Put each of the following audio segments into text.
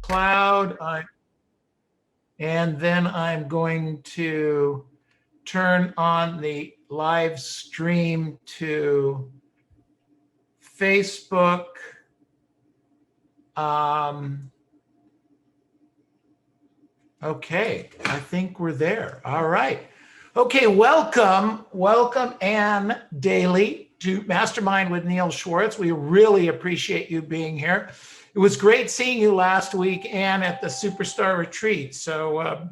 Cloud, and then I'm going to turn on the live stream to Facebook. Okay, I think we're there. All right. Okay, welcome Ann Daly to Mastermind with Neil Schwartz. We really appreciate you being here. It was great seeing you last week, Ann, at the Superstar Retreat. So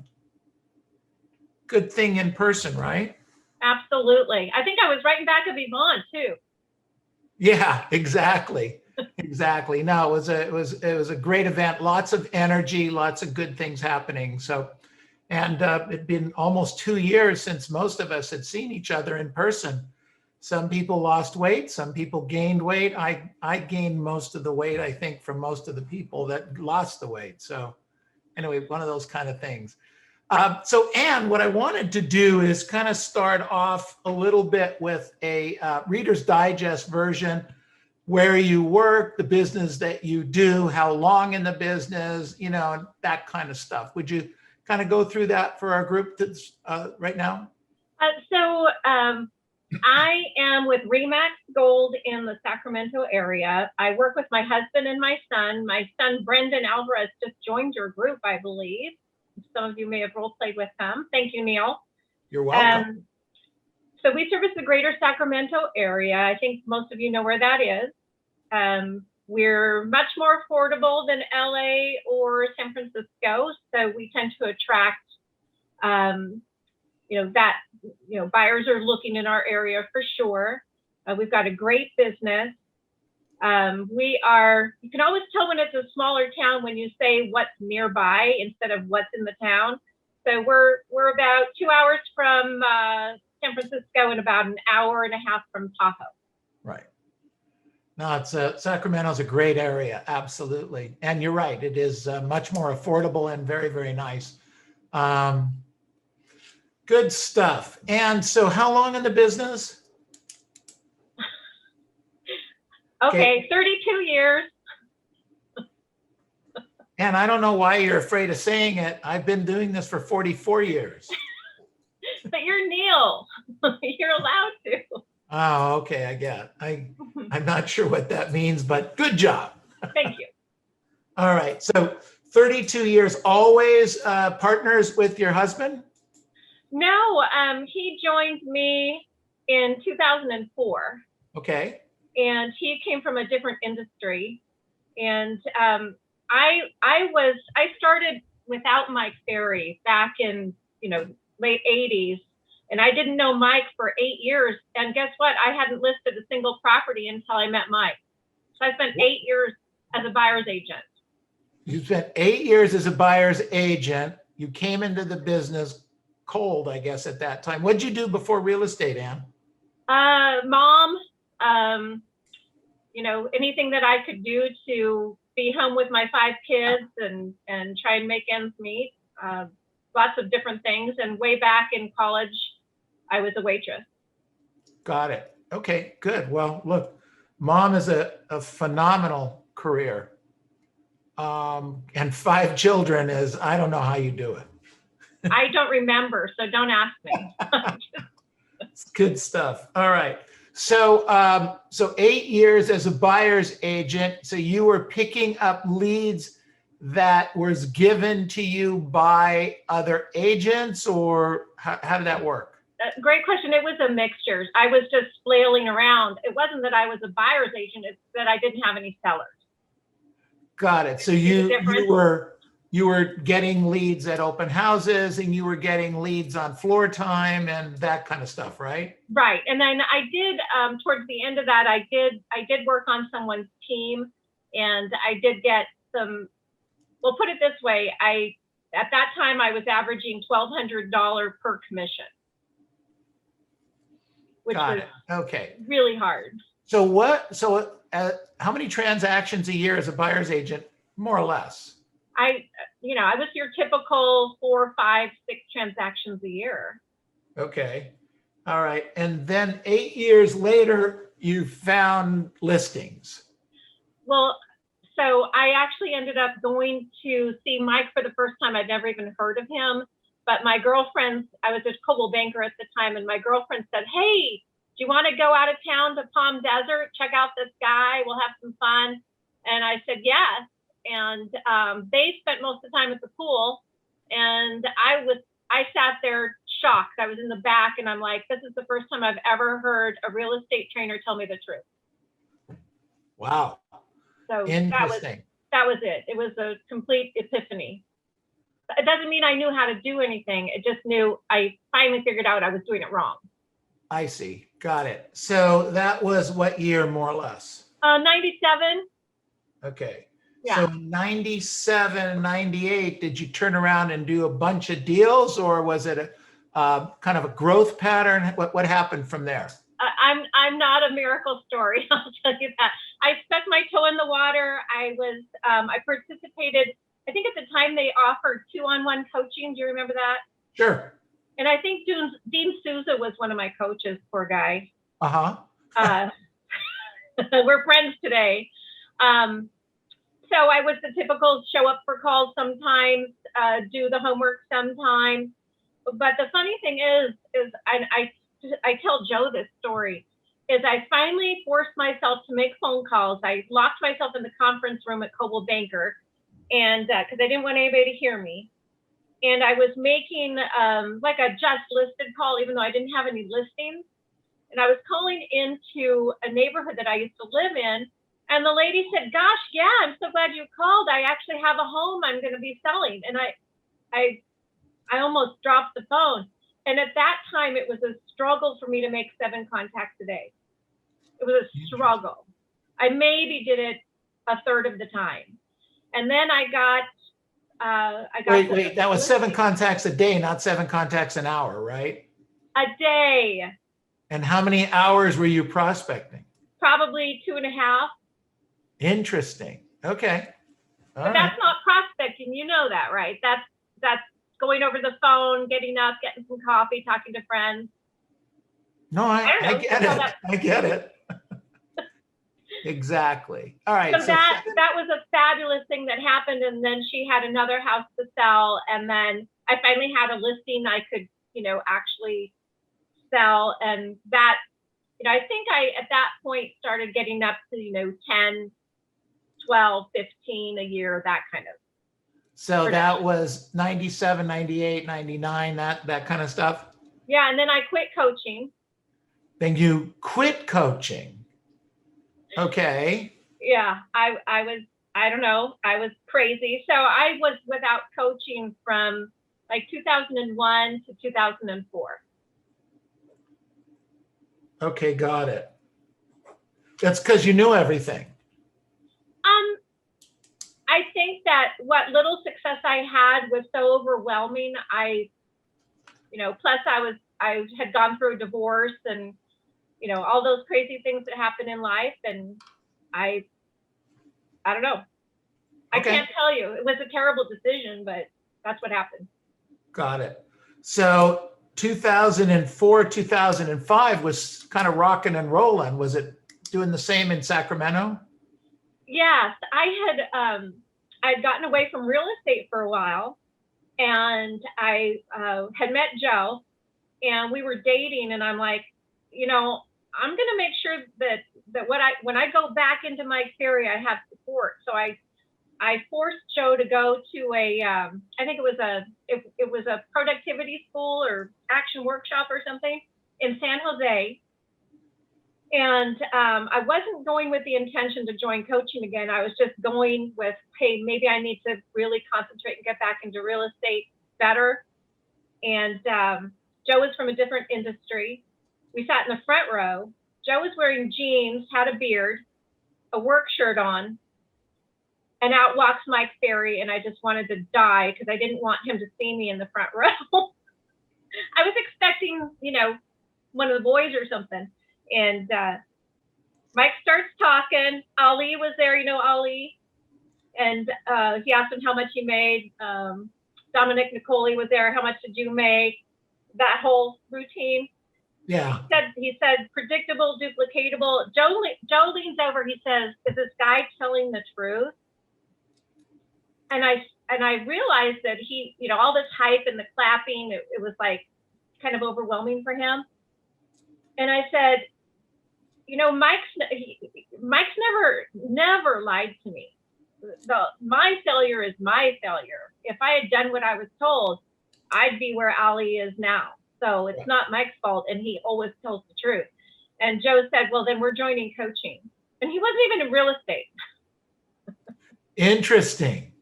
good thing in person, right? Absolutely. I think I was right in back of Yvonne too. Yeah, exactly. Exactly. No, it was a great event. Lots of energy, lots of good things happening. So, and it'd been almost 2 years since most of us had seen each other in person. Some people lost weight, some people gained weight. I gained most of the weight, I think, from most of the people that lost the weight. So anyway, one of those kind of things. So Ann, what I wanted to do is kind of start off a little bit with a Reader's Digest version, where you work, the business that you do, how long in the business, you know, that kind of stuff. Would you kind of go through that for our group that's right now? I am with Remax Gold in the Sacramento area. I work with my husband and my son. My son, Brendan Alvarez, just joined your group, I believe. Some of you may have role played with him. Thank you, Neil. You're welcome. So we service the greater Sacramento area. I think most of you know where that is. We're much more affordable than LA or San Francisco. So we tend to attract, buyers are looking in our area for sure. We've got a great business. You can always tell when it's a smaller town when you say what's nearby instead of what's in the town. So we're about 2 hours from San Francisco and about an hour and a half from Tahoe. Right. No, Sacramento's a great area, absolutely. And you're right, it is much more affordable and very, very nice. Good stuff. And so how long in the business? Okay, 32 years. And I don't know why you're afraid of saying it. I've been doing this for 44 years. But you're Neil. You're allowed to. Oh, okay, I get it. I'm not sure what that means, but good job. Thank you. All right, so 32 years, always partners with your husband? No, he joined me in 2004. Okay. And he came from a different industry. And I started without Mike Ferry back in, late 80s. And I didn't know Mike for 8 years. And guess what? I hadn't listed a single property until I met Mike. So I spent 8 years as a buyer's agent. You spent 8 years as a buyer's agent. You came into the business cold, I guess, at that time. What did you do before real estate, Ann? Mom, anything that I could do to be home with my 5 kids and try and make ends meet. Lots of different things. And way back in college, I was a waitress. Got it. Okay, good. Well, look, mom is a phenomenal career. And 5 children is, I don't know how you do it. I don't remember, so don't ask me. It's good stuff. All right. So 8 years as a buyer's agent. So you were picking up leads that was given to you by other agents, or how did that work? Great question. It was a mixture. I was just flailing around. It wasn't that I was a buyer's agent. It's that I didn't have any sellers. Got it. So you were getting leads at open houses, and you were getting leads on floor time and that kind of stuff, right? Right. And then I did, towards the end of that, I did work on someone's team, and I did get some, well, put it this way. At that time, I was averaging $1,200 per commission, which was okay, really hard. So how many transactions a year as a buyer's agent, more or less? I was your typical 4, 5, 6 transactions a year. Okay. All right. And then 8 years later, you found listings. Well, so I actually ended up going to see Mike for the first time. I'd never even heard of him. But my girlfriends, I was a Coldwell banker at the time, and my girlfriend said, "Hey, do you want to go out of town to Palm Desert? Check out this guy. We'll have some fun." And I said, yes. And they spent most of the time at the pool. And I sat there shocked. I was in the back and I'm like, this is the first time I've ever heard a real estate trainer tell me the truth. Wow. So Interesting. that was it. It was a complete epiphany. It doesn't mean I knew how to do anything. It just knew I finally figured out I was doing it wrong. I see. Got it. So that was what year, more or less? 97. Okay. Yeah. So 97, 98, did you turn around and do a bunch of deals, or was it a kind of a growth pattern? What happened from there? I'm not a miracle story. I'll tell you that. I stuck my toe in the water. I participated. I think at the time they offered 2-on-1 coaching. Do you remember that? Sure. And I think Dean Souza was one of my coaches. Poor guy. Uh-huh. We're friends today. So I was the typical show up for calls sometimes, do the homework sometimes. But the funny thing is I tell Joe this story, is I finally forced myself to make phone calls. I locked myself in the conference room at Coldwell Banker, and because I didn't want anybody to hear me. And I was making like a just listed call, even though I didn't have any listings. And I was calling into a neighborhood that I used to live in. And the lady said, "Gosh, yeah, I'm so glad you called. I actually have a home I'm going to be selling." And I almost dropped the phone. And at that time, it was a struggle for me to make 7 contacts a day. It was a struggle. I maybe did it a third of the time. And then I got Wait, that was 7 contacts a day, not 7 contacts an hour, right? A day. And how many hours were you prospecting? Probably 2.5. Interesting. Okay. But that's not prospecting. You know that, right? That's going over the phone, getting up, getting some coffee, talking to friends. No, I get it. I get it. Exactly. All right. So that was a fabulous thing that happened. And then she had another house to sell. And then I finally had a listing I could, actually sell. And that, I think I, at that point, started getting up to, 10, 12, 15 a year, that kind of. So that was 97, 98, 99, that kind of stuff? Yeah, and then I quit coaching. Then you quit coaching. Okay. Yeah, I don't know, I was crazy. So I was without coaching from like 2001 to 2004. Okay, got it. That's because you knew everything. I think that what little success I had was so overwhelming. Plus I had gone through a divorce and, all those crazy things that happen in life. And I don't know. I can't tell you. It was a terrible decision, but that's what happened. Got it. So 2004, 2005 was kind of rocking and rolling. Was it doing the same in Sacramento? Yes, I'd gotten away from real estate for a while, and I had met Joe, and we were dating, and I'm like, I'm going to make sure that when I go back into my career, I have support. So I forced Joe to go to I think it was a productivity school or action workshop or something in San Jose. And I wasn't going with the intention to join coaching again. I was just going with, hey, maybe I need to really concentrate and get back into real estate better. And Joe was from a different industry. We sat in the front row. Joe was wearing jeans, had a beard, a work shirt on, and out walks Mike Ferry. And I just wanted to die because I didn't want him to see me in the front row. I was expecting, one of the boys or something. And Mike starts talking. Ali was there, Ali. And he asked him how much he made. Dominic Nicoli was there. How much did you make? That whole routine. Yeah. He said predictable, duplicatable. Joe leans over. He says, "Is this guy telling the truth?" And I realized that he, all this hype and the clapping, it was like kind of overwhelming for him. And I said, Mike's never lied to me. My failure is my failure. If I had done what I was told, I'd be where Ali is now. So it's not Mike's fault, and he always tells the truth. And Joe said, "Well, then we're joining coaching." And he wasn't even in real estate. Interesting.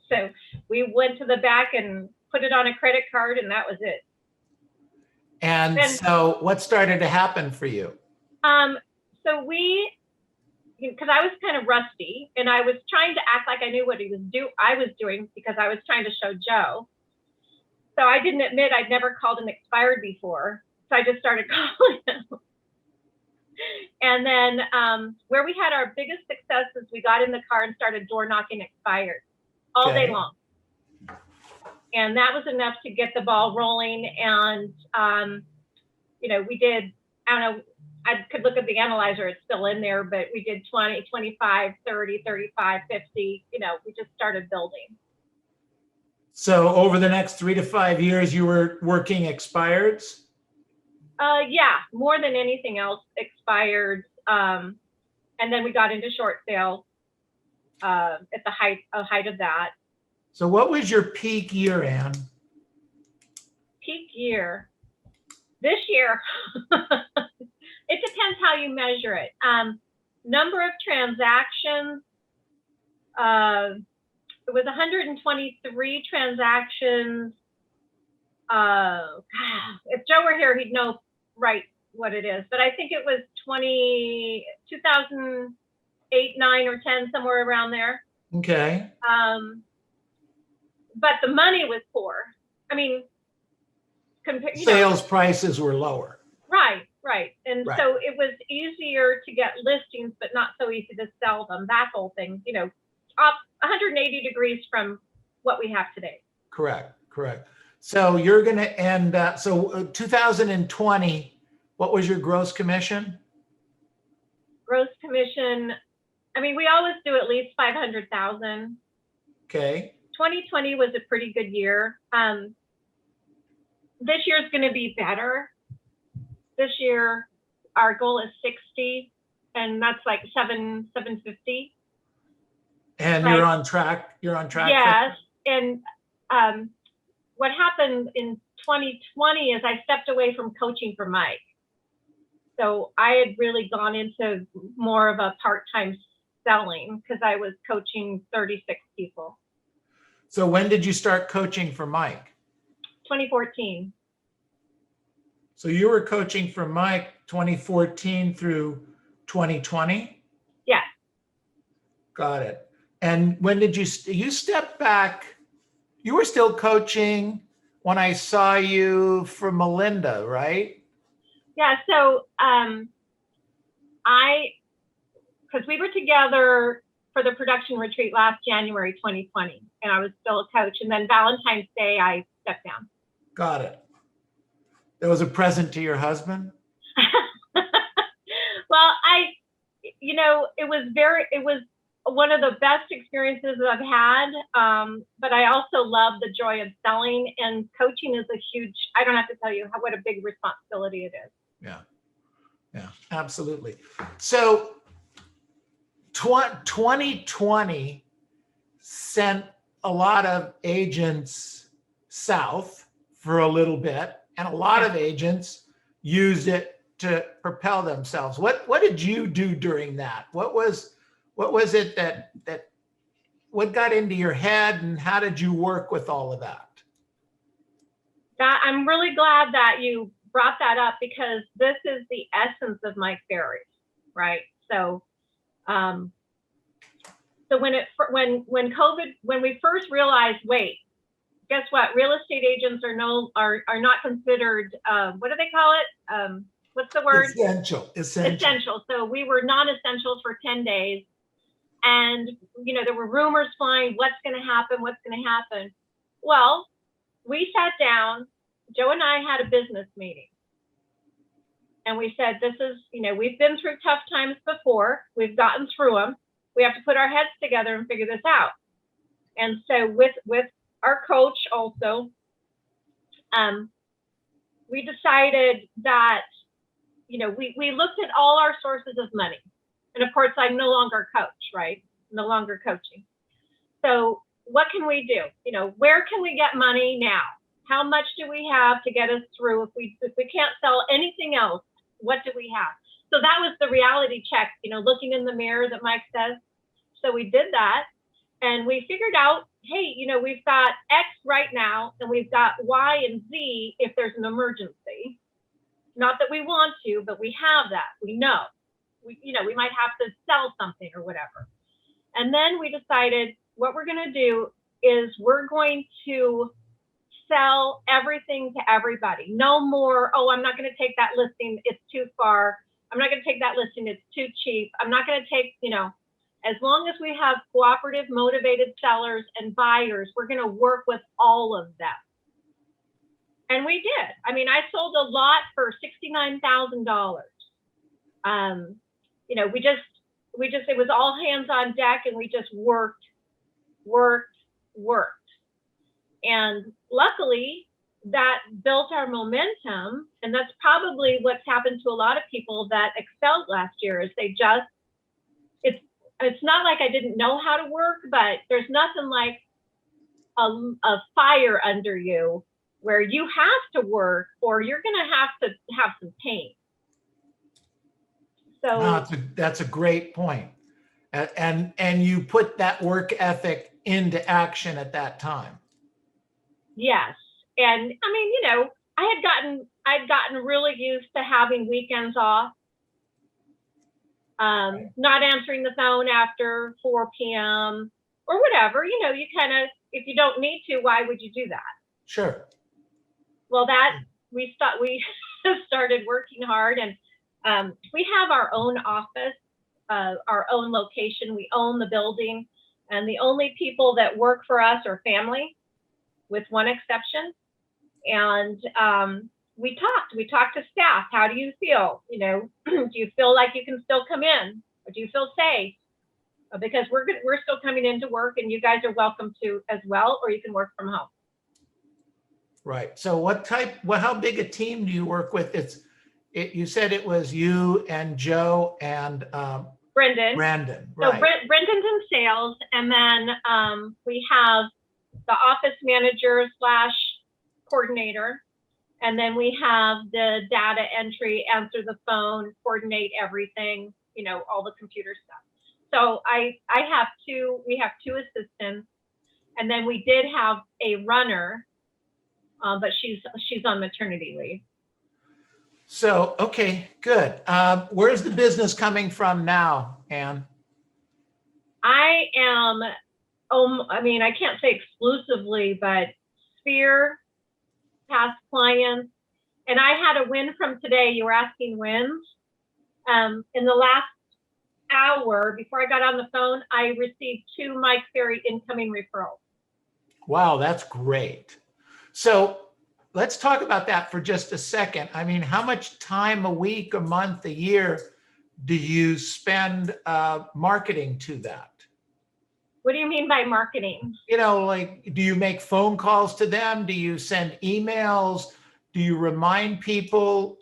So we went to the back and put it on a credit card, and that was it. And so what started to happen for you? So because I was kind of rusty, and I was trying to act like I knew what I was doing, because I was trying to show Joe. So I didn't admit I'd never called him expired before. So I just started calling him. And then where we had our biggest success is we got in the car and started door knocking expired all day long. And that was enough to get the ball rolling. And, we did, I don't know, I could look at the analyzer, it's still in there, but we did 20, 25, 30, 35, 50, we just started building. So over the next 3 to 5 years, you were working expireds? Yeah, more than anything else, expired. And then we got into short sales at the height of that. So what was your peak year, Ann? Peak year. This year, it depends how you measure it. Number of transactions, it was 123 transactions. If Joe were here, he'd know right what it is, but I think it was 2008, 9, or 10, somewhere around there. Okay. But the money was poor. I mean, sales prices were lower. Right. And so it was easier to get listings, but not so easy to sell them. That whole thing, off 180 degrees from what we have today. Correct. So you're going to end, 2020, what was your gross commission? Gross commission, we always do at least 500,000. Okay. 2020 was a pretty good year. This year is going to be better. This year, our goal is 60, and that's like 750. And right. You're on track. Yes. And what happened in 2020 is I stepped away from coaching for Mike. So I had really gone into more of a part-time selling because I was coaching 36 people. So when did you start coaching for Mike? 2014. So you were coaching for Mike 2014 through 2020? Yeah. Got it. And when did you step back? You were still coaching when I saw you for Melinda, right? Yeah. So because we were together for the production retreat last January 2020, and I was still a coach. And then Valentine's Day, I stepped down. Got it. That was a present to your husband? Well, it was one of the best experiences that I've had. But I also love the joy of selling, and coaching is I don't have to tell you what a big responsibility it is. Yeah, absolutely. So 2020 sent a lot of agents south for a little bit, and a lot of agents used it to propel themselves. What did you do during that? What was it that what got into your head, and how did you work with all of that? I'm really glad that you brought that up, because this is the essence of Mike Ferry, right? So, when we first realized, wait, guess what? Real estate agents are not considered. What do they call it? What's the word? Essential. So we were non-essentials for 10 days, and there were rumors flying. What's going to happen? Well, we sat down. Joe and I had a business meeting, And we said, this is, we've been through tough times before. We've gotten through them. We have to put our heads together and figure this out. And so with our coach also, we decided that, we looked at all our sources of money. And of course, I'm no longer a coach, right? No longer coaching. So what can we do? Where can we get money now? How much do we have to get us through? If we can't sell anything else, what do we have? So that was the reality check, looking in the mirror that Mike says. So we did that, and we figured out, hey, we've got X right now, and we've got Y and Z if there's an emergency. Not that we want to, but we have that. We know. We might have to sell something or whatever. And then we decided what we're going to do is we're going to sell everything to everybody. No more, oh, I'm not going to take that listing. It's too far. I'm not going to take that listing. It's too cheap. I'm not going to take, as long as we have cooperative, motivated sellers and buyers, we're going to work with all of them. And we did. I mean, I sold a lot for $69,000. It was all hands on deck, and we just worked. And luckily that built our momentum. And that's probably what's happened to a lot of people that excelled last year is it's not like I didn't know how to work, but there's nothing like a fire under you where you have to work or you're going to have some pain. So no, that's a great point. And you put that work ethic into action at that time. Yes. And I mean, I'd gotten really used to having weekends off, not answering the phone after 4 p.m. or whatever, you kind of, if you don't need to, why would you do that? Sure. Well, we started working hard, and we have our own office, our own location. We own the building, and the only people that work for us are family, with one exception. And we talked to staff. How do you feel? Do you feel like you can still come in, or do you feel safe? Because we're still coming into work, and you guys are welcome to as well, or you can work from home. Right. So how big a team do you work with? You said it was you and Joe and Brendan. Right. So Brendan's in sales, and then we have the office manager / coordinator, and then we have the data entry, answer the phone, coordinate everything, all the computer stuff. So we have two assistants, and then we did have a runner, but she's on maternity leave. So, okay, good. Where's the business coming from now, Ann? I am, I can't say exclusively, but Sphere, past clients. And I had a win from today. You were asking wins. In the last hour, before I got on the phone, I received 2 Mike Ferry incoming referrals. Wow, that's great. So let's talk about that for just a second. I mean, how much time a week, a month, a year do you spend marketing to that? What do you mean by marketing? Do you make phone calls to them? Do you send emails? Do you remind people?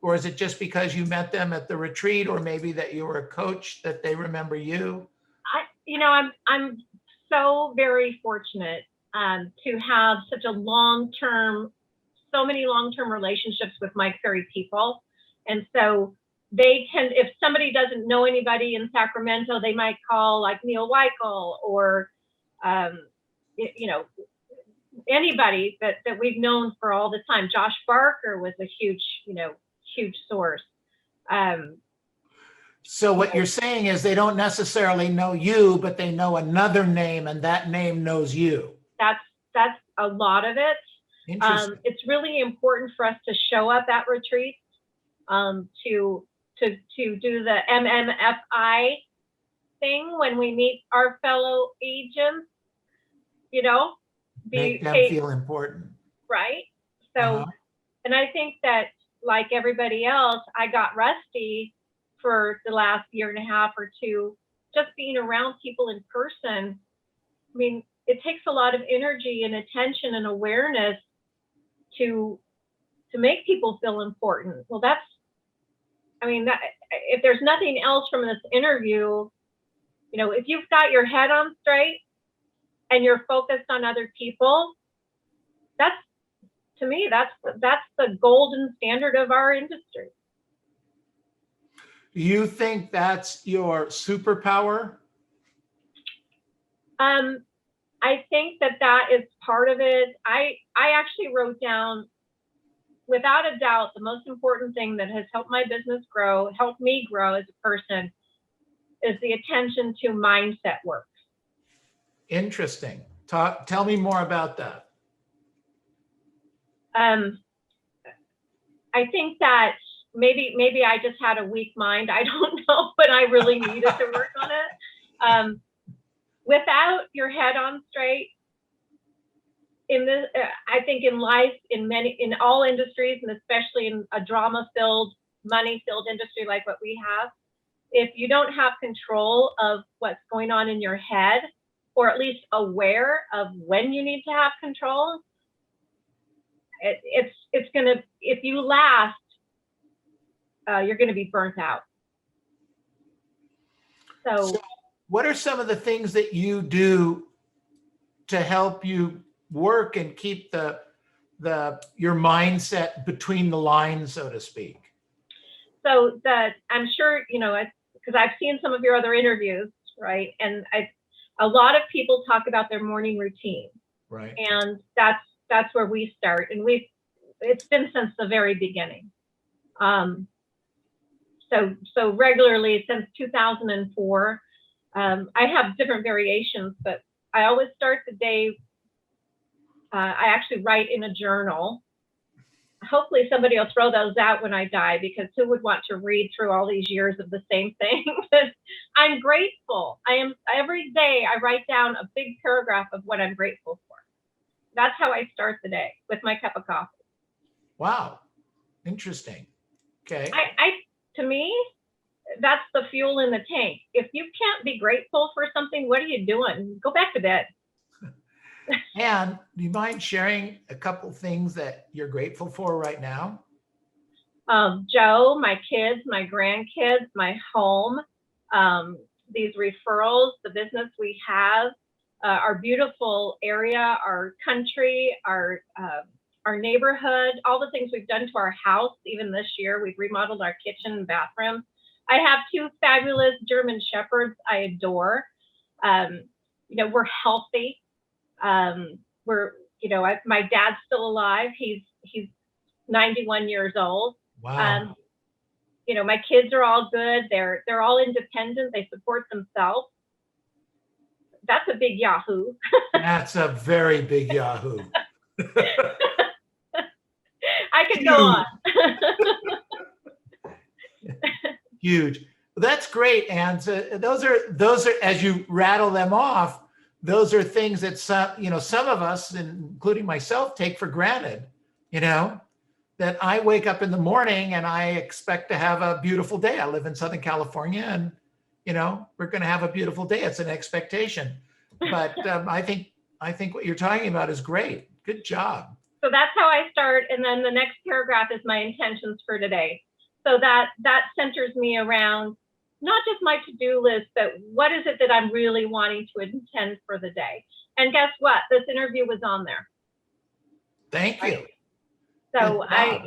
Or is it just because you met them at the retreat, or maybe that you were a coach that they remember you? I'm so very fortunate to have such a so many long-term relationships with Mike Ferry people. And so if somebody doesn't know anybody in Sacramento, they might call like Neil Weichel or, anybody that we've known for all the time. Josh Barker was a huge source. So what you're saying is they don't necessarily know you, but they know another name, and that name knows you. That's a lot of it. Interesting. It's really important for us to show up at retreats, to do the MMFI thing when we meet our fellow agents, Make them feel important. Right. So, and I think that, like everybody else, I got rusty for the last year and a half or two, just being around people in person. I mean, it takes a lot of energy and attention and awareness to make people feel important. Well, that's, I mean, that, if there's nothing else from this interview, you know, if you've got your head on straight and you're focused on other people, that's, to me, that's the golden standard of our industry. You think that's your superpower? I think that is part of it. I actually wrote down, without a doubt, the most important thing that has helped my business grow, helped me grow as a person, is the attention to mindset work. Interesting. Tell me more about that. I think that maybe I just had a weak mind. I don't know, but I really needed to work on it. Without your head on straight, I think in life, in all industries, and especially in a drama-filled, money-filled industry like what we have, if you don't have control of what's going on in your head, or at least aware of when you need to have control, it's gonna, if you last, you're gonna be burnt out. So what are some of the things that you do to help you work and keep your mindset between the lines, so to speak? So that, I'm sure, you know, because I've seen some of your other interviews, right? And a lot of people talk about their morning routine, right? And that's where we start, and it's been since the very beginning. So regularly since 2004, I have different variations, but I always start the day. I actually write in a journal. Hopefully somebody will throw those out when I die, because who would want to read through all these years of the same thing? I'm grateful. Every day I write down a big paragraph of what I'm grateful for. That's how I start the day, with my cup of coffee. Wow. Interesting. Okay. To me, that's the fuel in the tank. If you can't be grateful for something, what are you doing? Go back to bed. And do you mind sharing a couple things that you're grateful for right now? Joe, my kids, my grandkids, my home, these referrals, the business we have, our beautiful area, our country, our neighborhood, all the things we've done to our house. Even this year, we've remodeled our kitchen and bathroom. I have two fabulous German Shepherds I adore. You know, we're healthy. We're, you know, my dad's still alive. He's 91 years old. Wow. You know, my kids are all good. They're all independent. They support themselves. That's a big Yahoo. That's a very big Yahoo. I could go on. Huge. Well, that's great. And those are, as you rattle them off, those are things that some of us, including myself, take for granted, you know, that I wake up in the morning and I expect to have a beautiful day. I live in Southern California, and, you know, we're going to have a beautiful day. It's an expectation. But I think what you're talking about is great. Good job. So that's how I start. And then the next paragraph is my intentions for today. So that centers me around not just my to-do list, but what is it that I'm really wanting to intend for the day? And guess what? This interview was on there. Thank you. So I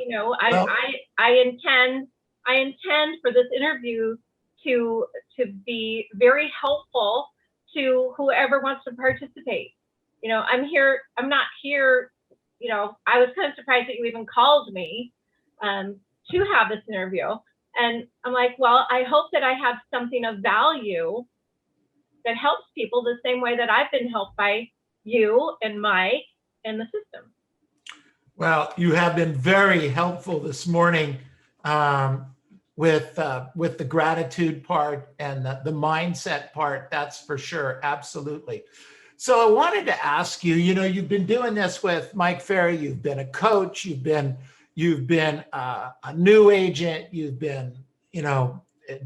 intend for this interview to be very helpful to whoever wants to participate. You know, I'm not here, you know, I was kind of surprised that you even called me to have this interview. And I'm like, well, I hope that I have something of value that helps people the same way that I've been helped by you and Mike and the system. Well, you have been very helpful this morning with the gratitude part and the mindset part. That's for sure. Absolutely. So I wanted to ask you, you know, you've been doing this with Mike Ferry. You've been a coach. You've been you've been a new agent, you've been,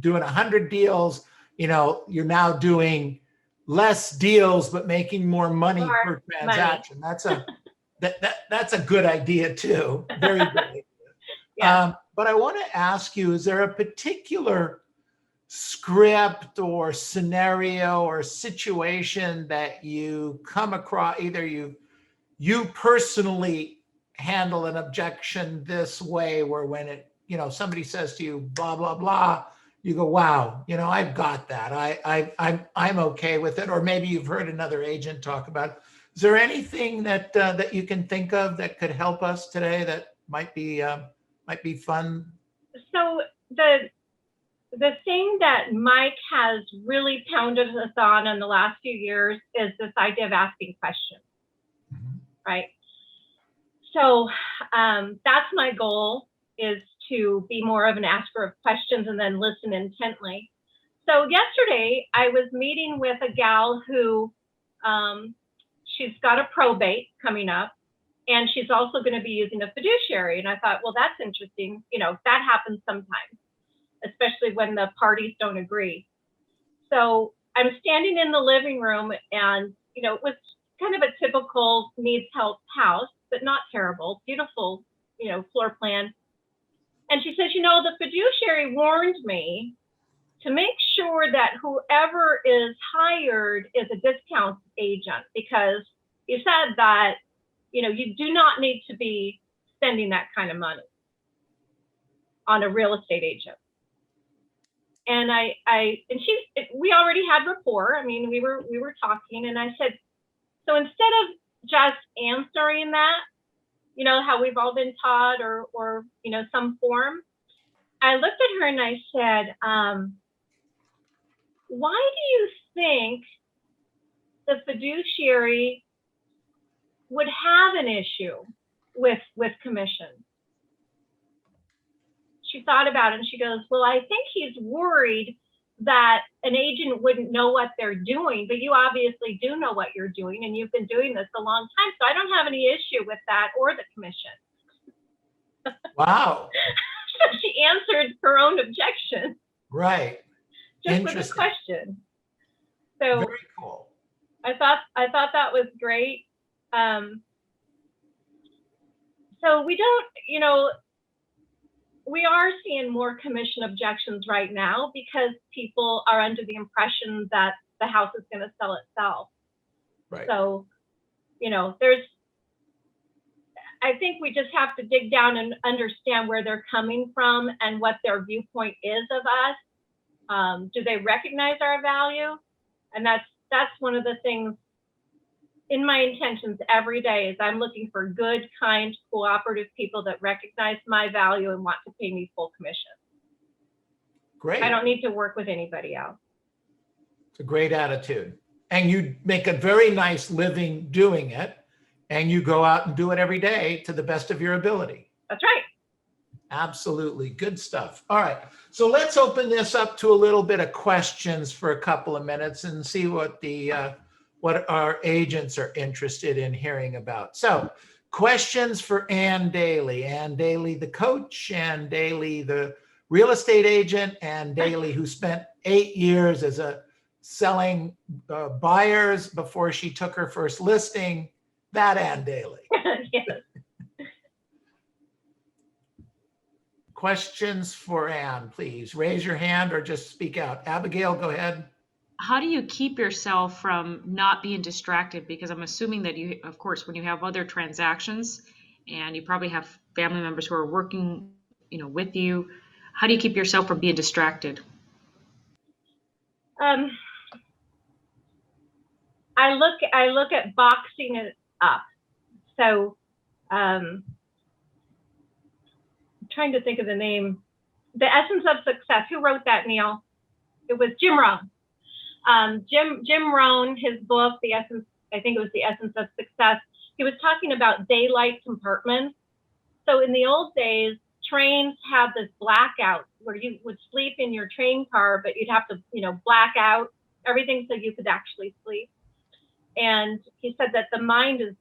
doing 100 deals, you're now doing less deals, but making more money More per money. transaction. That's a good idea too. Very good. Yeah. But I want to ask you, is there a particular script or scenario or situation that you come across, either you personally handle an objection this way, where when somebody says to you blah blah blah, you go, wow, I've got that, I'm okay with it, or maybe you've heard another agent talk about it. Is there anything that you can think of that could help us today that might be fun? So the thing that Mike has really pounded us on in the last few years is this idea of asking questions, right? So that's my goal, is to be more of an asker of questions and then listen intently. So yesterday I was meeting with a gal who she's got a probate coming up, and she's also going to be using a fiduciary. And I thought, well, that's interesting. That happens sometimes, especially when the parties don't agree. So I'm standing in the living room, and it was kind of a typical needs help house, but not terrible, beautiful, floor plan. And she says, the fiduciary warned me to make sure that whoever is hired is a discount agent, because you said that, you do not need to be spending that kind of money on a real estate agent. And we already had rapport. I mean, we were talking, and I said, so instead of just answering that, how we've all been taught, or some form, I looked at her and I said, why do you think the fiduciary would have an issue with commission? She thought about it and she goes, well, I think he's worried that an agent wouldn't know what they're doing, but you obviously do know what you're doing, and you've been doing this a long time. So I don't have any issue with that or the commission. Wow. So she answered her own objection. Right. Just with a question. So very cool. I thought that was great. So we don't, we are seeing more commission objections right now because people are under the impression that the house is going to sell itself. Right. So, I think we just have to dig down and understand where they're coming from and what their viewpoint is of us. Do they recognize our value? And that's one of the things in my intentions every day, is I'm looking for good, kind, cooperative people that recognize my value and want to pay me full commission. Great. I don't need to work with anybody else. It's a great attitude. And you make a very nice living doing it, and you go out and do it every day to the best of your ability. That's right. Absolutely. Good stuff. All right. So let's open this up to a little bit of questions for a couple of minutes and see what what our agents are interested in hearing about. So questions for Ann Daly. Ann Daly, the coach, Ann Daly, the real estate agent, Ann Daly, who spent 8 years as a selling buyers before she took her first listing. That Ann Daly. Yes. Questions for Ann, please. Raise your hand or just speak out. Abigail, go ahead. How do you keep yourself from not being distracted? Because I'm assuming that you, of course, when you have other transactions and you probably have family members who are working, with you, how do you keep yourself from being distracted? I look at boxing it up. So I'm trying to think of the name. The Essence of Success. Who wrote that, Neil? It was Jim Rohn. Jim Rohn, his book, The Essence, I think it was The Essence of Success. He was talking about daylight compartments. So in the old days, trains had this blackout where you would sleep in your train car, but you'd have to, black out everything so you could actually sleep. And he said that the mind is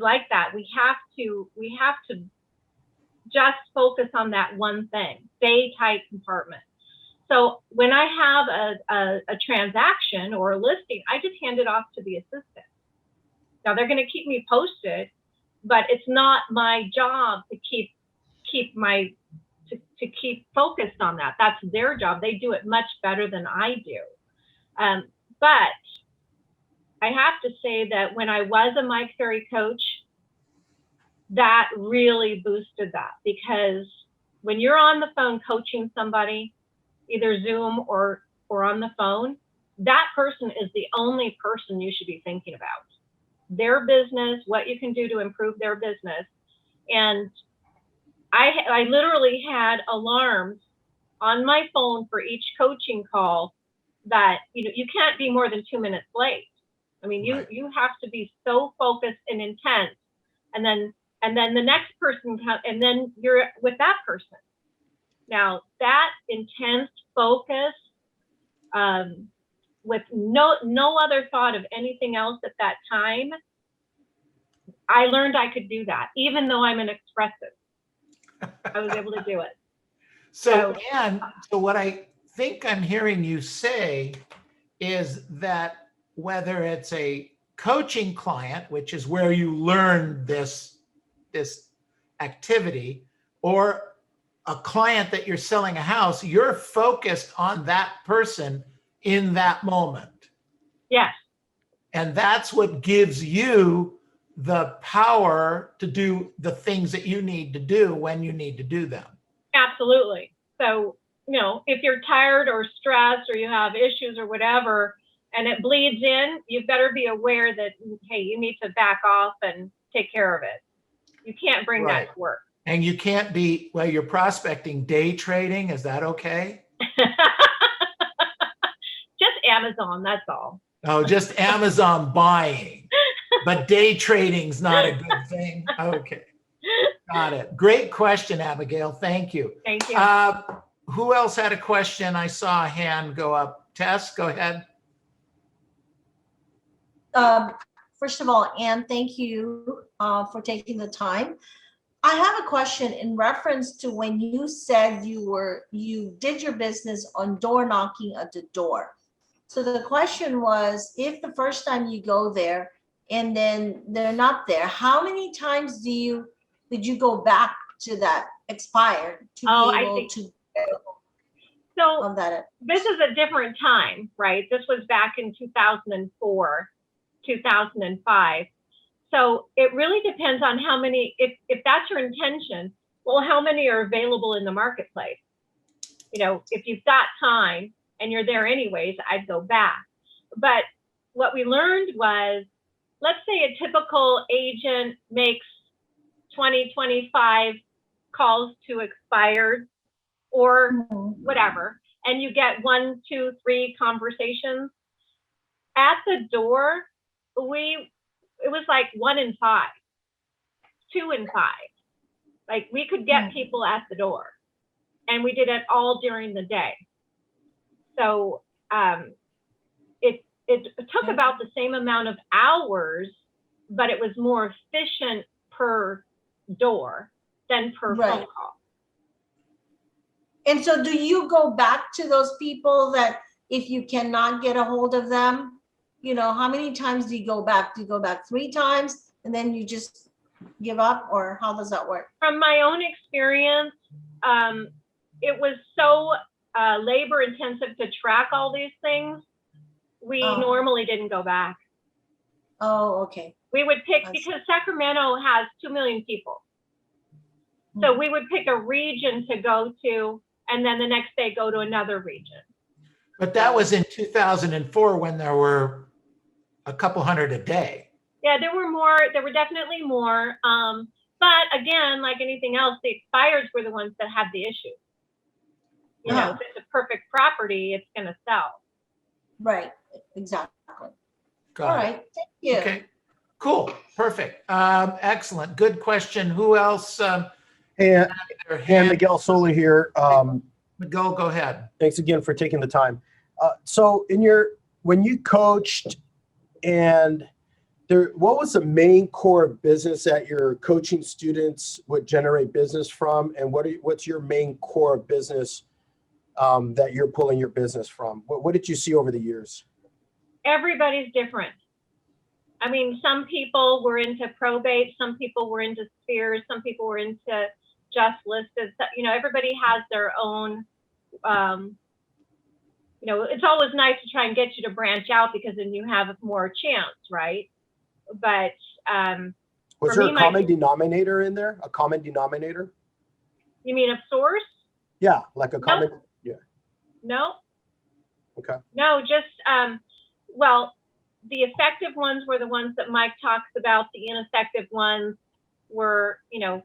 like that. We have to just focus on that one thing, stay tight compartment. So when I have a transaction or a listing, I just hand it off to the assistant. Now they're going to keep me posted, but it's not my job to keep focused on that. That's their job. They do it much better than I do. But I have to say that when I was a Mike Ferry coach, that really boosted that, because when you're on the phone coaching somebody, either Zoom or on the phone, that person is the only person you should be thinking about. Their business, what you can do to improve their business. And I literally had alarms on my phone for each coaching call that, you can't be more than 2 minutes late. I mean, you have to be so focused and intense, and then the next person comes, and then you're with that person. Now that intense focus, with no other thought of anything else at that time, I learned I could do that, even though I'm an expressive. I was able to do it. So Ann, so what I think I'm hearing you say is that whether it's a coaching client, which is where you learn this activity, or a client that you're selling a house, you're focused on that person in that moment. Yes. And that's what gives you the power to do the things that you need to do when you need to do them. Absolutely. So, if you're tired or stressed or you have issues or whatever, and it bleeds in, you better be aware that, hey, you need to back off and take care of it. You can't bring that to work. And you can't be, well, you're prospecting, day trading. Is that okay? Just Amazon, that's all. Oh, just Amazon buying. But day trading's not a good thing. Okay. Got it. Great question, Abigail. Thank you. Thank you. Who else had a question? I saw a hand go up. Tess, go ahead. First of all, Ann, thank you for taking the time. I have a question in reference to when you said you did your business on door knocking at the door. So the question was, if the first time you go there and then they're not there, how many times did you go back to that expired to be able to so on that? This is a different time, right? This was back in 2004, 2005. So it really depends on how many, if that's your intention, well, how many are available in the marketplace? If you've got time and you're there anyways, I'd go back. But what we learned was, let's say a typical agent makes 20, 25 calls to expired or whatever, and you get 1, 2, 3 conversations. At the door, it was like 1 in 5, 2 in 5. Like, we could get people at the door, and we did it all during the day. So it took about the same amount of hours, but it was more efficient per door than per phone call. And so do you go back to those people that if you cannot get a hold of them, how many times do you go back? Do you go back 3 times and then you just give up, or how does that work? From my own experience, it was so labor intensive to track all these things. We normally didn't go back. Oh, okay. We would pick, because Sacramento has 2 million people. So we would pick a region to go to, and then the next day go to another region. But that was in 2004 when there were a couple hundred a day. Yeah, there were more. There were definitely more. But again, like anything else, the expireds were the ones that had the issue. If it's a perfect property, it's going to sell. Right. Exactly. Got All it. right. Thank you. Okay. Cool. Perfect. Excellent. Good question. Who else? Hey, Miguel Sola here. Miguel, go ahead. Thanks again for taking the time. So when you coached and What was the main core business that your coaching students would generate business from? And what's your main core business that you're pulling your business from? What did you see over the years? Everybody's different. I mean, some people were into probate, some people were into spheres, some people were into just listed. So, you know, everybody has their own, you know, it's always nice to try and get you to branch out because then you have more chance, right? But Was there a common denominator in there? A common denominator? You mean of source? Yeah, like a common, yeah. No. Okay. No, just, well, the effective ones were the ones that Mike talks about. The ineffective ones were, you know.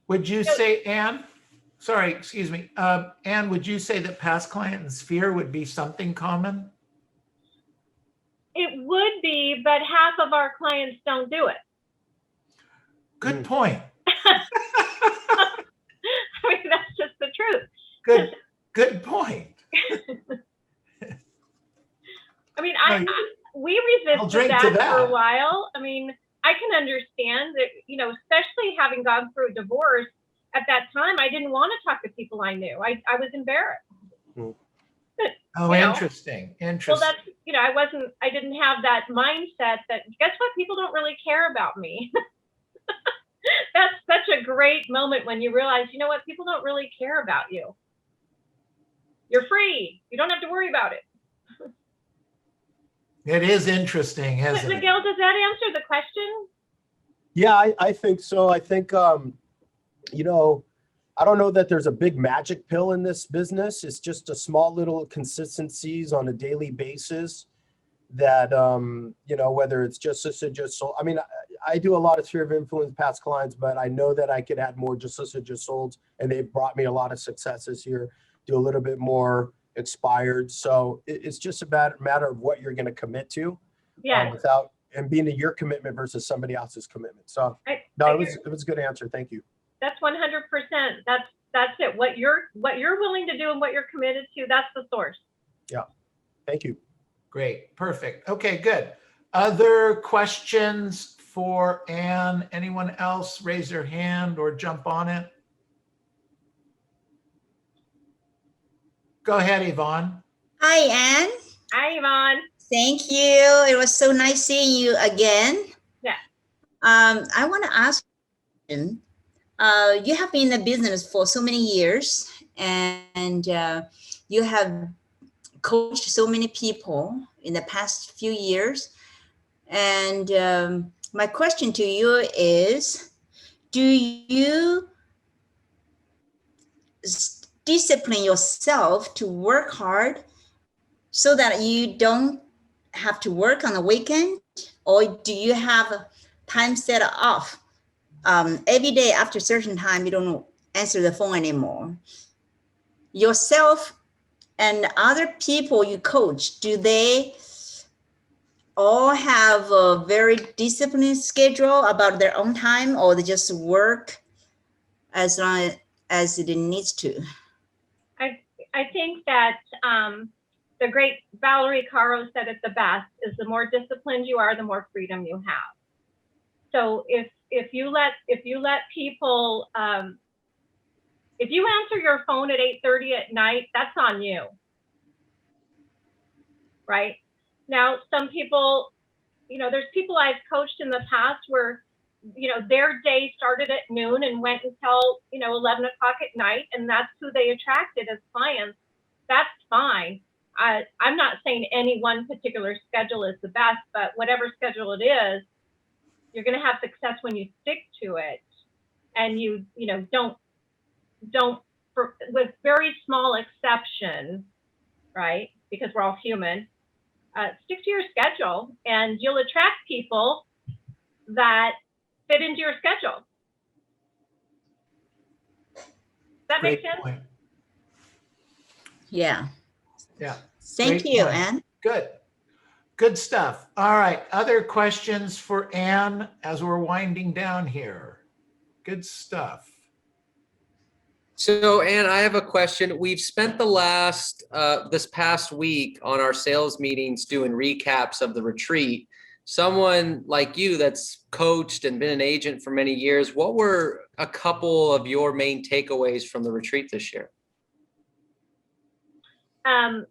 Would you say, Anne? Sorry, excuse me. Anne, would you say that past client and sphere would be something common? It would be, but half of our clients don't do it. Good point. I mean, that's just the truth. Good point. I mean, we resisted that for a while. I mean, I can understand that, you know, especially having gone through a divorce at that time, I didn't want to talk to people I knew. I was embarrassed. But, oh, interesting. Interesting. Well, that's, you know, I didn't have that mindset that, guess what? People don't really care about me. That's such a great moment when you realize, you know what? People don't really care about you. You're free. You don't have to worry about it. It is interesting, isn't it? Miguel, does that answer the question? Yeah, I think so. I think, you know, I don't know that there's a big magic pill in this business. It's just a small little consistencies on a daily basis that, you know, whether it's just sold. I mean, I do a lot of sphere of influence past clients, but I know that I could add more just sold, and they've brought me a lot of successes here. Do a little bit more expired. So it's just a matter of what you're going to commit to. Yeah. And being to your commitment versus somebody else's commitment. So it was a good answer. Thank you. That's 100%. That's it. What you're willing to do and what you're committed to, that's the source. Yeah. Thank you. Great. Perfect. Okay, good. Other questions for Anne? Anyone else raise their hand or jump on it? Go ahead, Yvonne. Hi, Anne. Hi, Yvonne. Thank you. It was so nice seeing you again. Yeah. I want to ask you, you have been in the business for so many years, and you have coached so many people in the past few years. And my question to you is, do you discipline yourself to work hard so that you don't have to work on the weekend, or do you have a time set off? Every day after a certain time, you don't answer the phone anymore. Yourself and other people you coach, do they all have a very disciplined schedule about their own time, or they just work as long as it needs to? I think that the great Valerie Caro said it the best, is the more disciplined you are, the more freedom you have. So if you let people, if you answer your phone at 8:30 at night, that's on you, right? Now, some people, you know, there's people I've coached in the past where, you know, their day started at noon and went until, you know, 11 o'clock at night, and that's who they attracted as clients. That's fine. I'm not saying any one particular schedule is the best, but whatever schedule it is, you're going to have success when you stick to it, and you know, don't, with very small exceptions, right? Because we're all human. Stick to your schedule, and you'll attract people that fit into your schedule. Does that make sense? Point. Yeah. Yeah. Thank Great you, point. Anne. Good stuff. All right. Other questions for Anne as we're winding down here? Good stuff. So, Ann, I have a question. We've spent the last, this past week on our sales meetings doing recaps of the retreat. Someone like you that's coached and been an agent for many years, what were a couple of your main takeaways from the retreat this year? So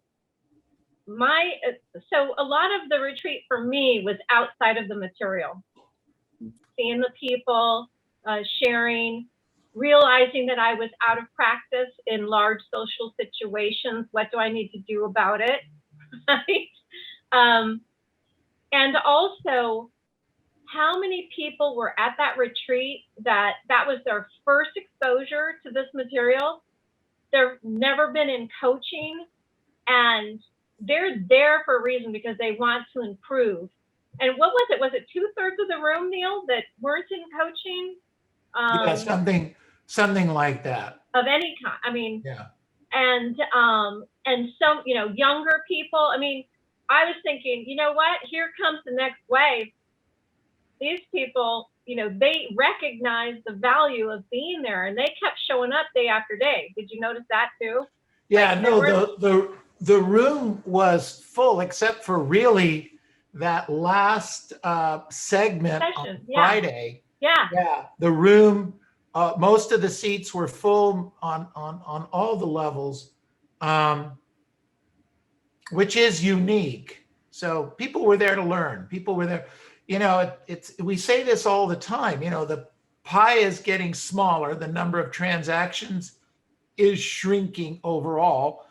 a lot of the retreat for me was outside of the material, seeing the people, sharing, realizing that I was out of practice in large social situations. What do I need to do about it? Right? And also, how many people were at that retreat that was their first exposure to this material? They've never been in coaching, and they're there for a reason because they want to improve. And what was it? Was it 2/3 of the room, Neil, that weren't in coaching? Yeah, something like that. Of any kind. I mean, Yeah. And some, younger people. I mean, I was thinking, you know what? Here comes the next wave. These people, they recognize the value of being there, and they kept showing up day after day. Did you notice that too? Yeah, Like, no, the room was full except for really that last segment on Session, yeah. Friday. Yeah. Yeah, the room, most of the seats were full on all the levels, which is unique. So people were there to learn. People were there. We say this all the time. The pie is getting smaller. The number of transactions is shrinking overall.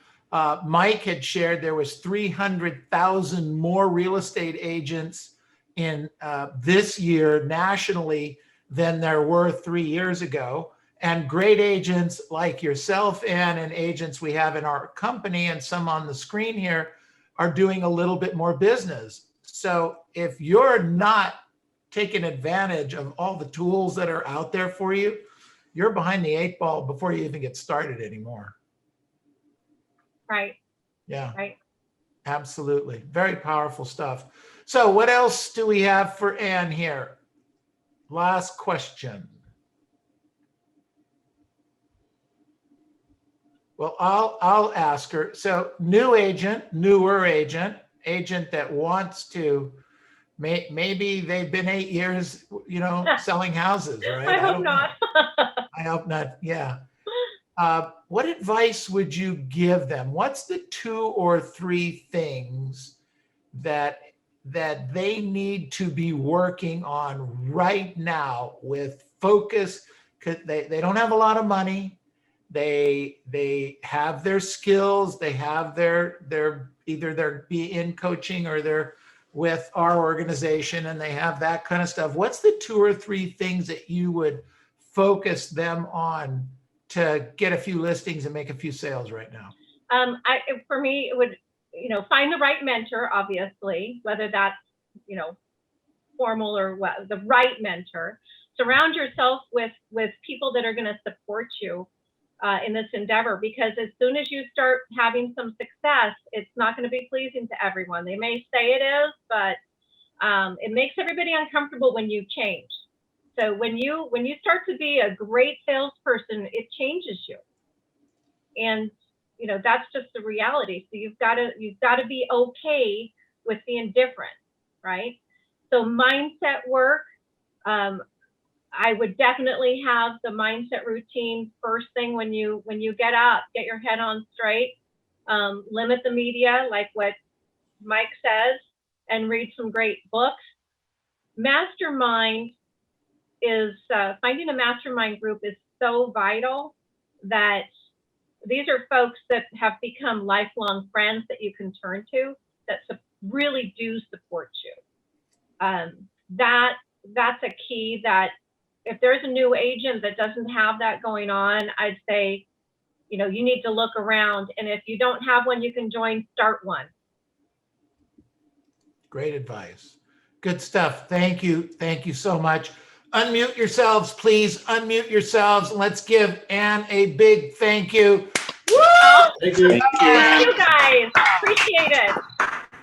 Mike had shared there was 300,000 more real estate agents in this year nationally than there were 3 years ago. And great agents like yourself, Ann, and agents we have in our company and some on the screen here are doing a little bit more business. So if you're not taking advantage of all the tools that are out there for you, you're behind the 8 ball before you even get started anymore. Right. Yeah. Right. Absolutely. Very powerful stuff. So what else do we have for Ann here? Last question. Well, I'll ask her. So newer agent that wants to, maybe they've been 8 years, selling houses, right? I hope not. I hope not. Yeah. What advice would you give them? What's the 2 or 3 things that they need to be working on right now with focus? Because they don't have a lot of money. They have their skills. They have their either they're in coaching or they're with our organization and they have that kind of stuff. What's the 2 or 3 things that you would focus them on to get a few listings and make a few sales right now? For me, it would, find the right mentor, obviously, whether that's, formal or what, the right mentor. Surround yourself with people that are going to support you in this endeavor, because as soon as you start having some success, it's not going to be pleasing to everyone. They may say it is, but it makes everybody uncomfortable when you change. So when you start to be a great salesperson, it changes you, and that's just the reality. So you've got to be okay with being different, right? So mindset work. I would definitely have the mindset routine first thing when you get up. Get your head on straight. Limit the media, like what Mike says, and read some great books. Mastermind is finding a mastermind group is so vital, that these are folks that have become lifelong friends that you can turn to, that really do support you. That's a key. That if there's a new agent that doesn't have that going on, I'd say, you need to look around. And if you don't have one you can join, start one. Great advice. Good stuff. Thank you. Thank you so much. Unmute yourselves, please. Unmute yourselves. Let's give Ann a big thank you. Woo! Thank you. Thank you guys. Appreciate it.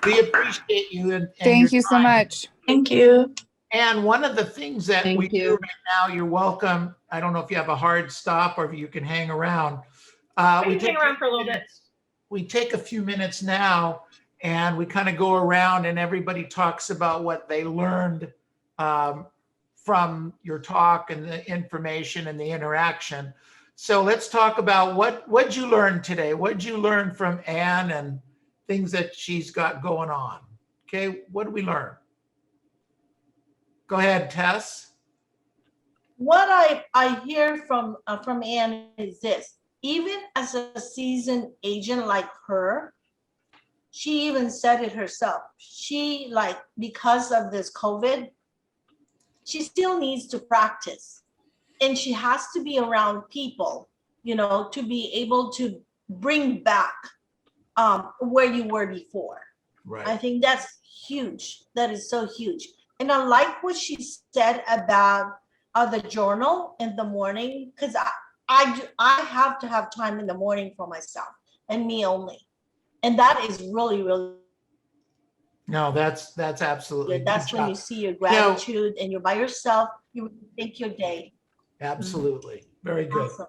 We appreciate you. And Thank your you so time. much. Thank you. And one of the things that Thank we do you. right now, you're welcome. I don't know if you have a hard stop or if you can hang around. I We can hang take around for a little bit. we take a few minutes now and we kind of go around and everybody talks about what they learned from your talk and the information and the interaction. So let's talk about what'd you learn today? What'd you learn from Anne and things that she's got going on? Okay, what did we learn? Go ahead, Tess. What I hear from Anne is this: even as a seasoned agent like her, she even said it herself. She, like, because of this COVID, she still needs to practice, and she has to be around people, to be able to bring back where you were before. Right. I think that's huge. That is so huge. And I like what she said about the journal in the morning, because I have to have time in the morning for myself and me only. And that is really, really No, that's absolutely good. That's good when you job. see your gratitude and you're by yourself, you think your day. Absolutely. Very good. Awesome.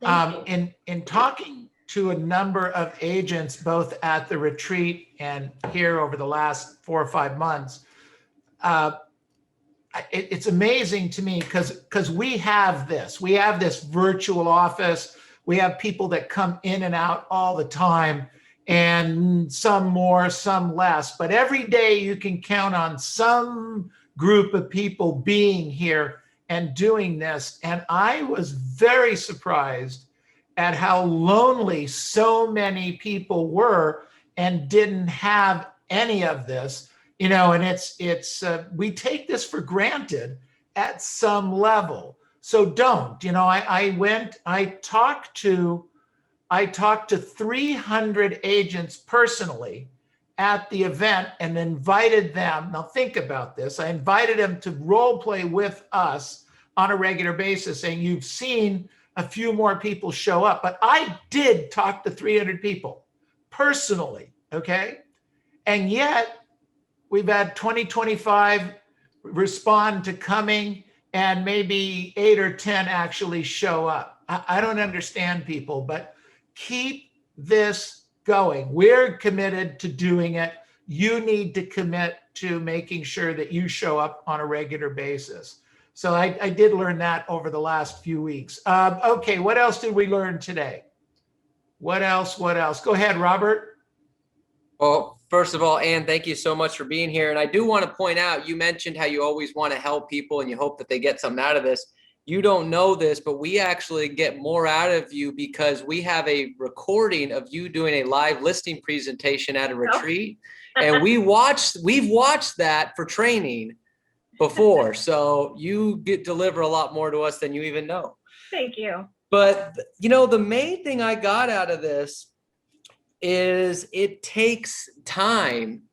Thank you. In talking to a number of agents, both at the retreat and here over the last 4 or 5 months, it's amazing to me because we have this virtual office. We have people that come in and out all the time, and some more, some less. But every day you can count on some group of people being here and doing this. And I was very surprised at how lonely so many people were and didn't have any of this. And it's we take this for granted at some level. So don't. I talked to 300 agents personally at the event and invited them. Now think about this. I invited them to role play with us on a regular basis, saying you've seen a few more people show up, but I did talk to 300 people personally. Okay. And yet we've had 20, 25 respond to coming, and maybe 8 or 10 actually show up. I don't understand people, but keep this going. We're committed to doing it. You need to commit to making sure that you show up on a regular basis. So I did learn that over the last few weeks. Okay, what else did we learn today? What else? Go ahead, Robert. Well, first of all, Anne, thank you so much for being here. And I do want to point out, you mentioned how you always want to help people and you hope that they get something out of this. You don't know this, but we actually get more out of you because we have a recording of you doing a live listing presentation at a retreat. And we've watched that for training before. So you deliver a lot more to us than you even know. Thank you. But, the main thing I got out of this is it takes time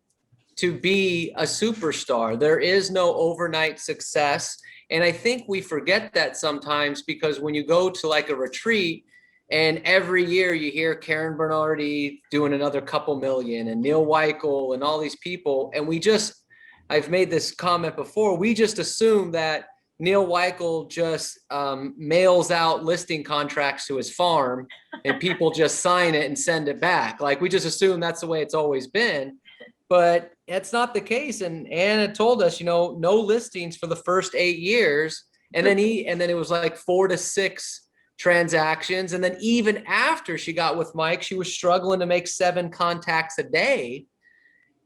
to be a superstar. There is no overnight success. And I think we forget that sometimes, because when you go to like a retreat and every year you hear Karen Bernardi doing another couple million and Neil Weichel and all these people. And I've made this comment before, we just assume that Neil Weichel just mails out listing contracts to his farm and people just sign it and send it back. Like, we just assume that's the way it's always been, but that's not the case. And Anna told us, no listings for the first 8 years. And then it was like 4 to 6 transactions. And then even after she got with Mike, she was struggling to make 7 contacts a day.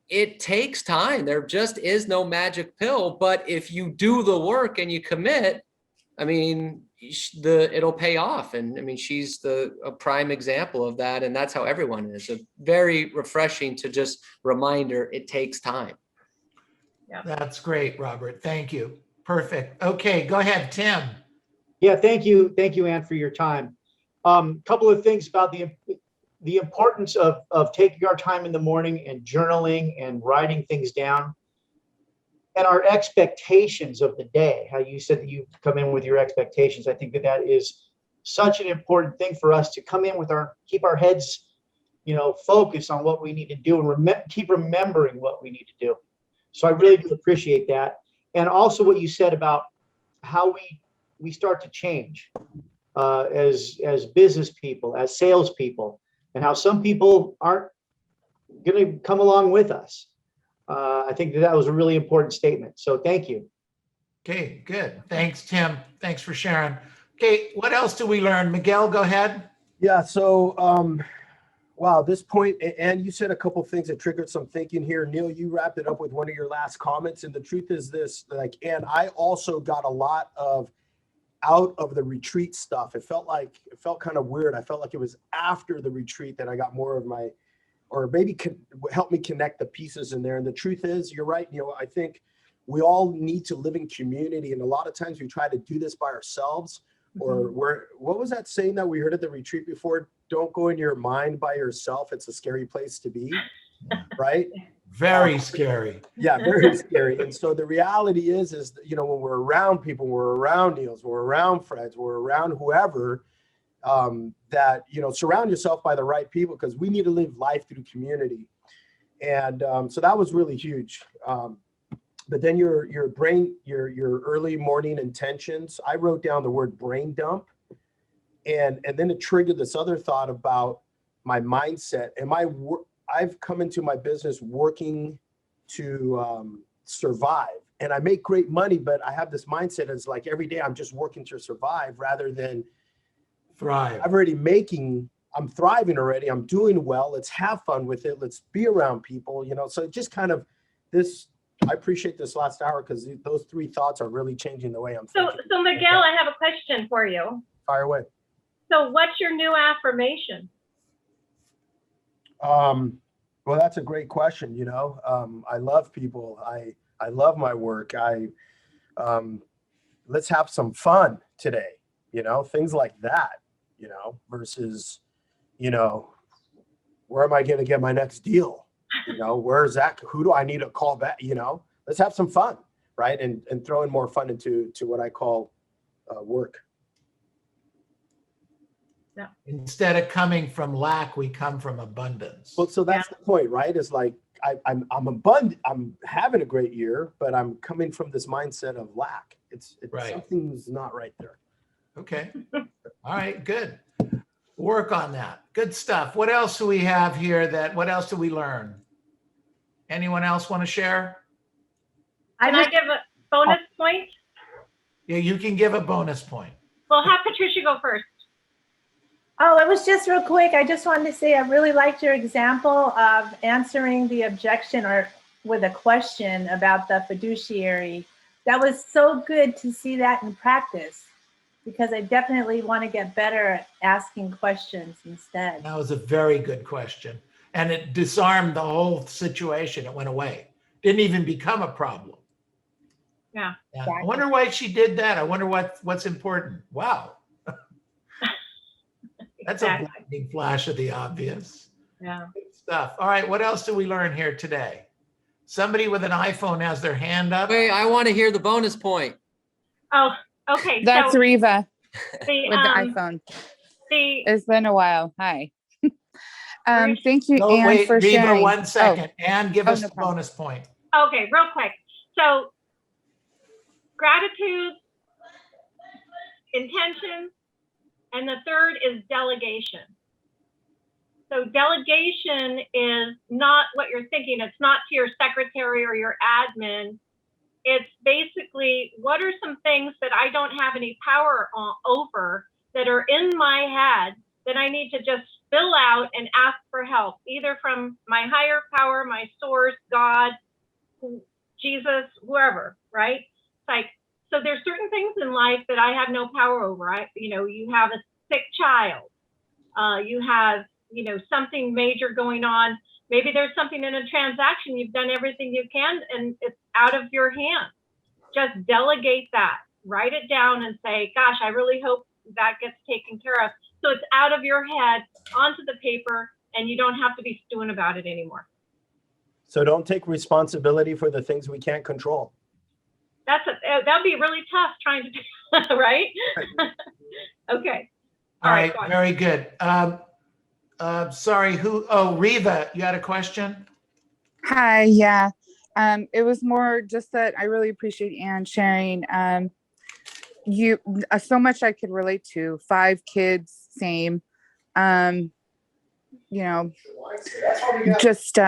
It takes time. There just is no magic pill, but if you do the work and you commit, it'll pay off. And she's a prime example of that. And that's how everyone is. A very refreshing to just reminder, it takes time. Yeah. That's great, Robert. Thank you. Perfect. Okay, go ahead, Tim. Yeah, thank you. Thank you, Ann, for your time. Couple of things about the importance of taking our time in the morning and journaling and writing things down, and our expectations of the day. How you said that you come in with your expectations. I think that is such an important thing for us to come in with keep our heads, focused on what we need to do and keep remembering what we need to do. So I really do appreciate that. and also what you said about how we start to change as business people, as salespeople, and how some people aren't going to come along with us. I think that was a really important statement. So thank you. Okay, good. Thanks, Tim. Thanks for sharing. Okay, what else do we learn? Miguel, go ahead. Yeah. So, wow, this point, and you said a couple things that triggered some thinking here. Neil, you wrapped it up with one of your last comments. And the truth is this, like, and I also got a lot of out of the retreat stuff. It felt kind of weird. I felt like it was after the retreat that I got more of my, or maybe help me connect the pieces in there. And the truth is, you're right. You know, I think we all need to live in community. And a lot of times we try to do this by ourselves, or what was that saying that we heard at the retreat before? Don't go in your mind by yourself. It's a scary place to be, right? Very scary. Yeah, very scary. And so the reality is, you know, when we're around people, we're around Niels, we're around friends, we're around whoever, that, you know, surround yourself by the right people, because we need to live life through community. And so that was really huge. But then your early morning intentions, I wrote down the word brain dump. And then it triggered this other thought about my mindset. And I've come into my business working to survive. And I make great money, but I have this mindset as like every day I'm just working to survive rather than Thrive. I'm thriving already. I'm doing well. Let's have fun with it. Let's be around people, you know. So it just kind of I appreciate this last hour, because those three thoughts are really changing the way I'm thinking. So Miguel, I have a question for you. Fire away. So what's your new affirmation? Well, that's a great question. You know, I love people. I love my work. Let's have some fun today, you know, things like that, you know, versus, you know, where am I going to get my next deal? You know, where's that? Who do I need to call back? You know, let's have some fun, right? And throw in more fun into what I call work. Yeah. Instead of coming from lack, we come from abundance. Well, so that's the point, right? Is like I'm abundant. I'm having a great year, but I'm coming from this mindset of lack. It's Right. Something's not right there. Okay. All right, good. Work on that. Good stuff. What else do we have here? What else do we learn? Anyone else want to share? Can I give a bonus point? Yeah, you can give a bonus point. Well, have Patricia go first. Oh, it was just real quick. I just wanted to say I really liked your example of answering the objection or with a question about the fiduciary. That was so good to see that in practice, because I definitely want to get better at asking questions instead. That was a very good question. And it disarmed the whole situation. It went away. Didn't even become a problem. Yeah. I wonder why she did that. I wonder what's important. Wow. That's Exactly. a blinding flash of the obvious. Yeah. Good stuff. All right, what else do we learn here today? Somebody with an iPhone has their hand up. Wait, I want to hear the bonus point. Oh, okay. That's so Reva the, with the iPhone. the It's been a while. Hi. Thank you, No, Anne, wait, for Reva, sharing. 1 second. Anne, give us no the problem. bonus point. okay, real quick. So gratitude, intention, and the third is delegation. So delegation is not what you're thinking. It's not to your secretary or your admin. It's basically, what are some things that I don't have any power over that are in my head that I need to just spill out and ask for help, either from my higher power, my source, God, Jesus, whoever, right? It's like, so there's certain things in life that I have no power over. You have a sick child. You have, something major going on. Maybe there's something in a transaction. You've done everything you can and it's out of your hands. Just delegate that. Write it down and say, gosh, I really hope that gets taken care of. So it's out of your head, onto the paper, and you don't have to be stewing about it anymore. So don't take responsibility for the things we can't control. That'd be really tough trying to do, right? Okay. All right, go on. very good. Sorry, Reva, you had a question? Hi, yeah. It was more just that I really appreciate Anne sharing. You so much I could relate to. 5 kids, same. You know, just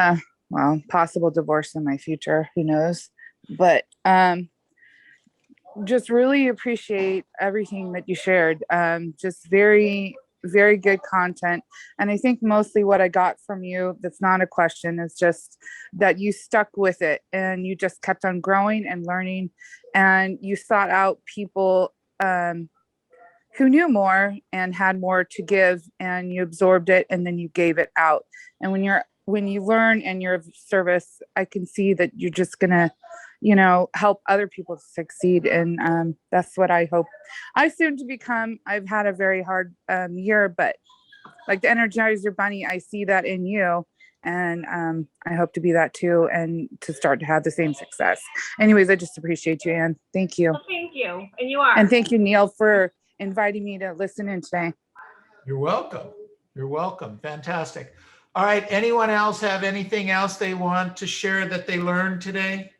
well, possible divorce in my future, who knows? But just really appreciate everything that you shared. Just very, very good content. And I think mostly what I got from you, that's not a question, is just that you stuck with it and you just kept on growing and learning, and you sought out people who knew more and had more to give, and you absorbed it and then you gave it out. And when you learn and you're of service, I can see that you're just gonna, help other people succeed. And that's what I hope I soon to become. I've had a very hard year, but like the Energizer Bunny, I see that in you. And I hope to be that too, and to start to have the same success. Anyways, I just appreciate you, Anne. Thank you. Well, thank you. And you are. And thank you, Neil, for inviting me to listen in today. You're welcome. You're welcome. Fantastic. All right. Anyone else have anything else they want to share that they learned today?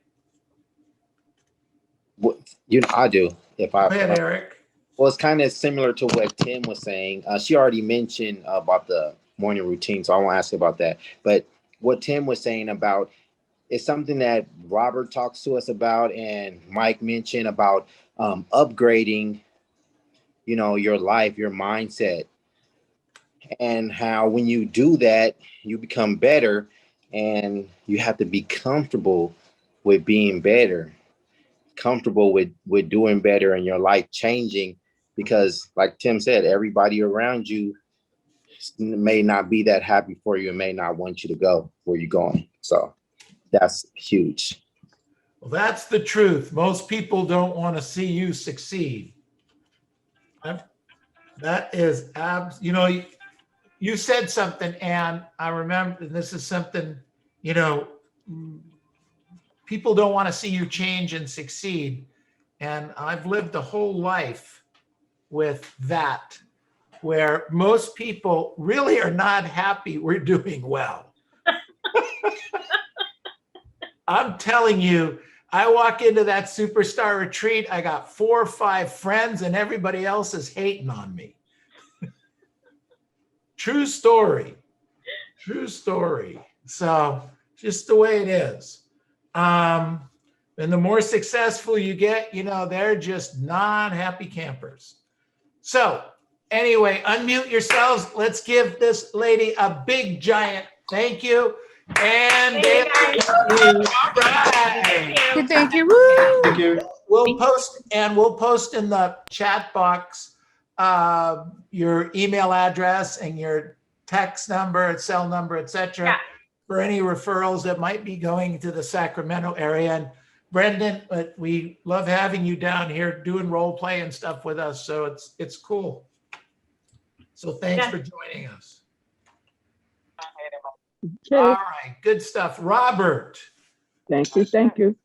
I do. If I Go ahead, Eric. Well, it's kind of similar to what Tim was saying. She already mentioned about the morning routine, so I won't ask about that. But what Tim was saying about is something that Robert talks to us about, and Mike mentioned about upgrading, your life, your mindset, and how when you do that, you become better, and you have to be comfortable with being better, comfortable with doing better, and your life changing. Because like Tim said, everybody around you may not be that happy for you and may not want you to go where you're going. So that's huge. Well, that's the truth. Most people don't want to see you succeed. That is, you said something, and I remember this is something, people don't want to see you change and succeed. And I've lived a whole life with that, where most people really are not happy we're doing well. I'm telling you, I walk into that superstar retreat, I got 4 or 5 friends, and everybody else is hating on me. True story. True story. So just the way it is. And the more successful you get, they're just not happy campers. So anyway, unmute yourselves. Let's give this lady a big giant thank you. And Thank you, guys. Thank you. Woo! Thank you. we'll post in the chat box your email address and your text number, cell number, etc. Yeah. For any referrals that might be going to the Sacramento area. And Brendan, we love having you down here doing role play and stuff with us. So it's cool. So thanks for joining us. Okay. All right, good stuff. Robert. Thank you. Thank you.